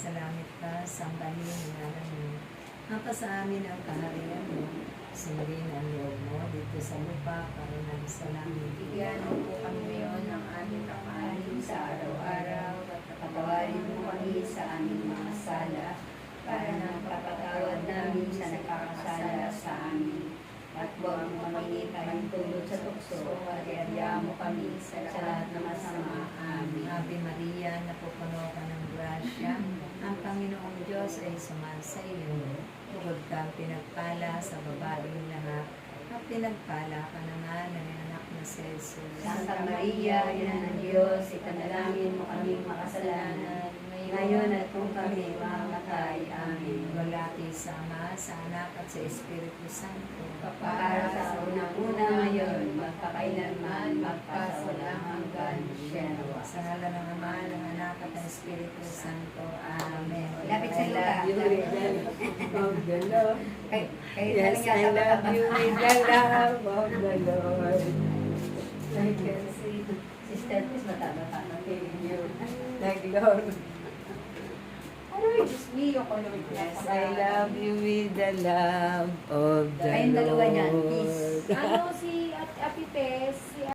Sumasalangit ka, sambahin ang ngalan mo. Hapa sa amin ang kaharian mo. Sundin ang loob mo dito sa lupa, karunan sa langit. Bigyan mo po kami ngayon ng aming kakanin sa araw-araw at patawarin mo kami sa aming mga sala para nang papatawad namin sa nagkakasala sa amin. At huwag mo kami pahintulot sa tukso at iadya mo kami sa lahat ng masama. Amen. Ave Maria, napupuno ka ng grasya. Ang Panginoong Diyos ay sumasa iyo. Bukod kang pinagpala sa babaeng lahat. At pinagpala ka naman ng anak na si Jesus. Santa Maria, Ina ng Diyos, ipanalangin mo kaming makasalanan, ngayon at kung kami mamatay. Amen. Walati sa Ama, sa Anak at sa Espiritu Santo. Para sa unang-una ngayon, magpakailanman, magpasawalang hanggan. Siya. Sa ngalan ng Ama, ng Anak at ng Espiritu Santo. Amen. Lapit sa lupa. I love you with the love of the Lord. Yes, I love you with the love of the Lord. Thank you. Sister, please mataba-taba na feeling you. Nag-Lord. Ay, Diyos mio ko, Lord. Yes, I love you with the love of the Kayong dalawa niyan, Lord. peace. Ano si Ate Pes, si